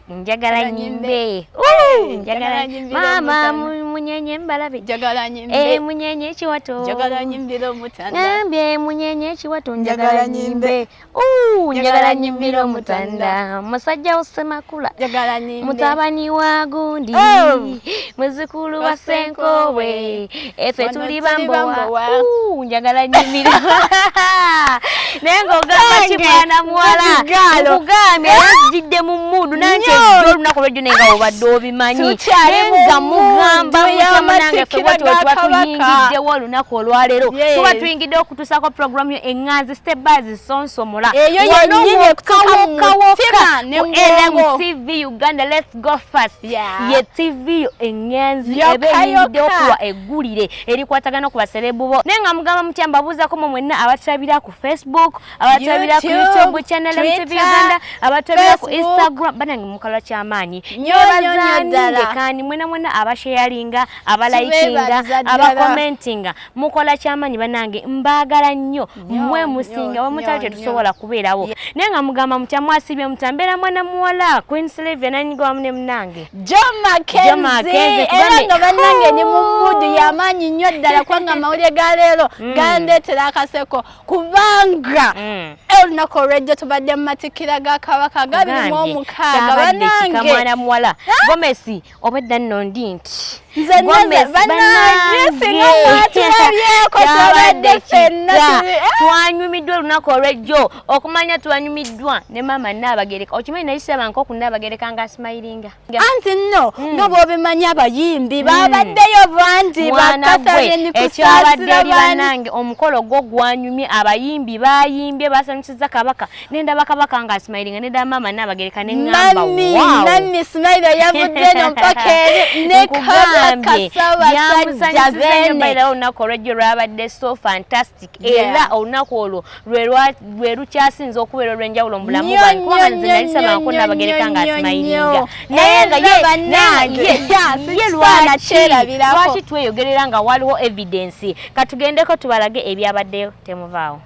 njagala nyimbe njagala mama munyenye mbalabe njagala nyimbe munyenye chiwato njagala nyimbiro mutanda nambye munyenye chiwato njagala nyimbe njagala nyimbiro mutanda musajja usemakula njagala nyimbe mutabani wa gundi muzukulu wa senkowe efe tuli bambowa njagala nyimbiro nengo gamba chimwana muwala ukugambye jidde mu mudu nanche olunaku lwejjo nenga obadde obimanyi nenga mugamba musamanange fe watu tuyingiddewo olunaku olwaleero tuba tuyingiddewo okutuusako programu yo eŋŋanzi step by zisonsomola yenyine kawoka mu TV Uganda let's go fast ye TV yo eŋŋanzi ebeyingiddewo kuwa eggulire erikwatagana ku baserebu bo nenga mugamba mutya mbabuuzako mu mwenna abaturabira ku Facebook abaturabira ku YouTube channel MTV Uganda abaturabira ku Instagram banange mukala kyamaanyi nyonyodala kandi mwena abasharinga abalikinga abakomentinga mukola kyamaanyi banange mbagala nnyo mwe musinga bamutale tusobola kubeerawo nenga mugamba mutya mwasibye mutambera mwana muwala Queen Sylvia nanyigo amune mnange Joma Kenzie nga banange ni mumudu yamanyi nnyo ddala kwanga mawulire ga leero gandetera akaseko kubanga olunaku olwejjo tubadde mu matikira ga kabaka gabiri mu omukaaga banange mwana muwala Gomesi obedda nno ndi nti twanyumiddwa olunaku olwejjo okumanya twanyumiddwa ne mama Nnabagereka okimanyi nayisaba nko ku Nnabagereka nga asimayiringa anti nno nga bw'obimanyi abayimbi babaddeyo bangi ekyabadde eri bannange omukolo gwo gwanyumye abayimbi bayimbye basanyusiza kabaka nendaba kabaka nga asimayiringa nendaba mama Nnabagereka neŋŋamba nani Smaila yavudde no mpaka eri ne yamusanyusiza olunaku olwejjo lwabadde so fantastic era olunaku olwo lwe lukyasinza okubeera olw'enjawulo mu bulamu bwange kubanga nze nali saba nko Nnabagereka nga asimayiringa naye ye lwaki tweyogerera nga waliwo evidence katugendeko tubalage ebyabaddeyo temuvaawo